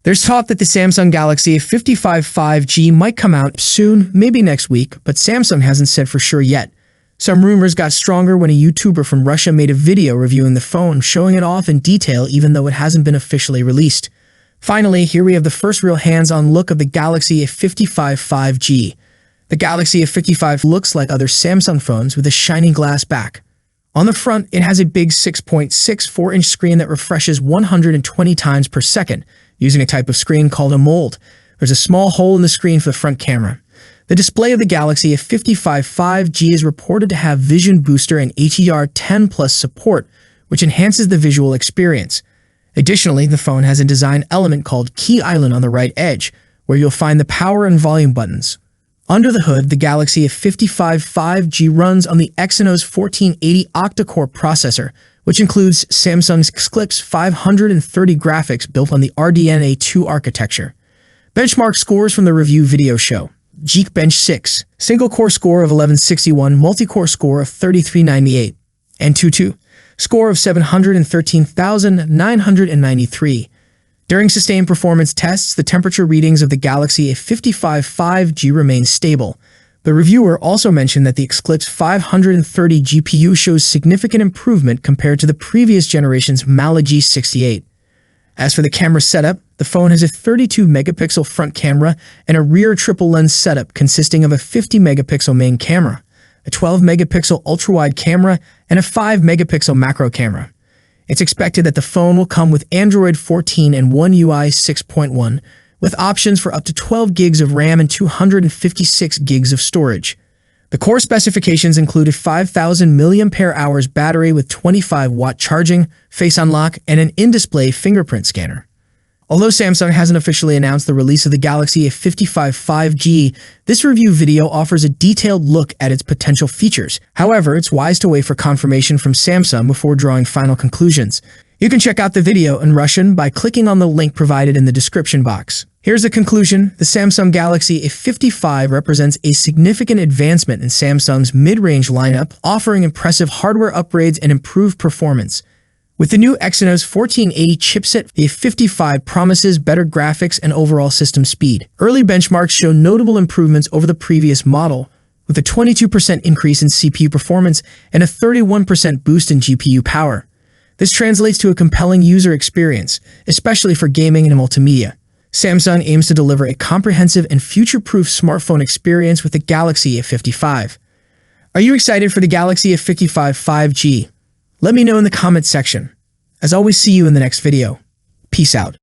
There's talk that the Samsung Galaxy A55 5G might come out soon, maybe next week, but Samsung hasn't said for sure yet. Some rumors got stronger when a YouTuber from Russia made a video reviewing the phone, showing it off in detail even though it hasn't been officially released. Finally, here we have the first real hands-on look of the Galaxy A55 5G. The Galaxy A55 looks like other Samsung phones with a shiny glass back. On the front, it has a big 6.64-inch screen that refreshes 120 times per second, using a type of screen called a mold. There's a small hole in the screen for the front camera. The display of the Galaxy A55 5G is reported to have Vision Booster and HDR10 Plus support, which enhances the visual experience. Additionally, the phone has a design element called Key Island on the right edge, where you'll find the power and volume buttons. Under the hood, the Galaxy A55 5G runs on the Exynos 1480 octa-core processor, which includes Samsung's Eclipse 530 graphics built on the RDNA2 architecture. Benchmark scores from the review video show: Geekbench 6, single-core score of 1161, multi-core score of 3398, and Antutu score of 713,993. During sustained performance tests, the temperature readings of the Galaxy A55 5G remain stable. The reviewer also mentioned that the Eclipse 530 GPU shows significant improvement compared to the previous generation's Mali G68. As for the camera setup, the phone has a 32-megapixel front camera and a rear triple-lens setup consisting of a 50-megapixel main camera, a 12-megapixel ultra-wide camera, and a 5-megapixel macro camera. It's expected that the phone will come with Android 14 and One UI 6.1, with options for up to 12 gigs of RAM and 256 gigs of storage. The core specifications include a 5,000 mAh battery with 25-watt charging, face unlock, and an in-display fingerprint scanner. Although Samsung hasn't officially announced the release of the Galaxy A55 5G, this review video offers a detailed look at its potential features. However, it's wise to wait for confirmation from Samsung before drawing final conclusions. You can check out the video in Russian by clicking on the link provided in the description box. Here's the conclusion. The Samsung Galaxy A55 represents a significant advancement in Samsung's mid-range lineup, offering impressive hardware upgrades and improved performance. With the new Exynos 1480 chipset, the A55 promises better graphics and overall system speed. Early benchmarks show notable improvements over the previous model, with a 22% increase in CPU performance and a 31% boost in GPU power. This translates to a compelling user experience, especially for gaming and multimedia. Samsung aims to deliver a comprehensive and future-proof smartphone experience with the Galaxy A55. Are you excited for the Galaxy A55 5G? Let me know in the comments section. As always, see you in the next video. Peace out.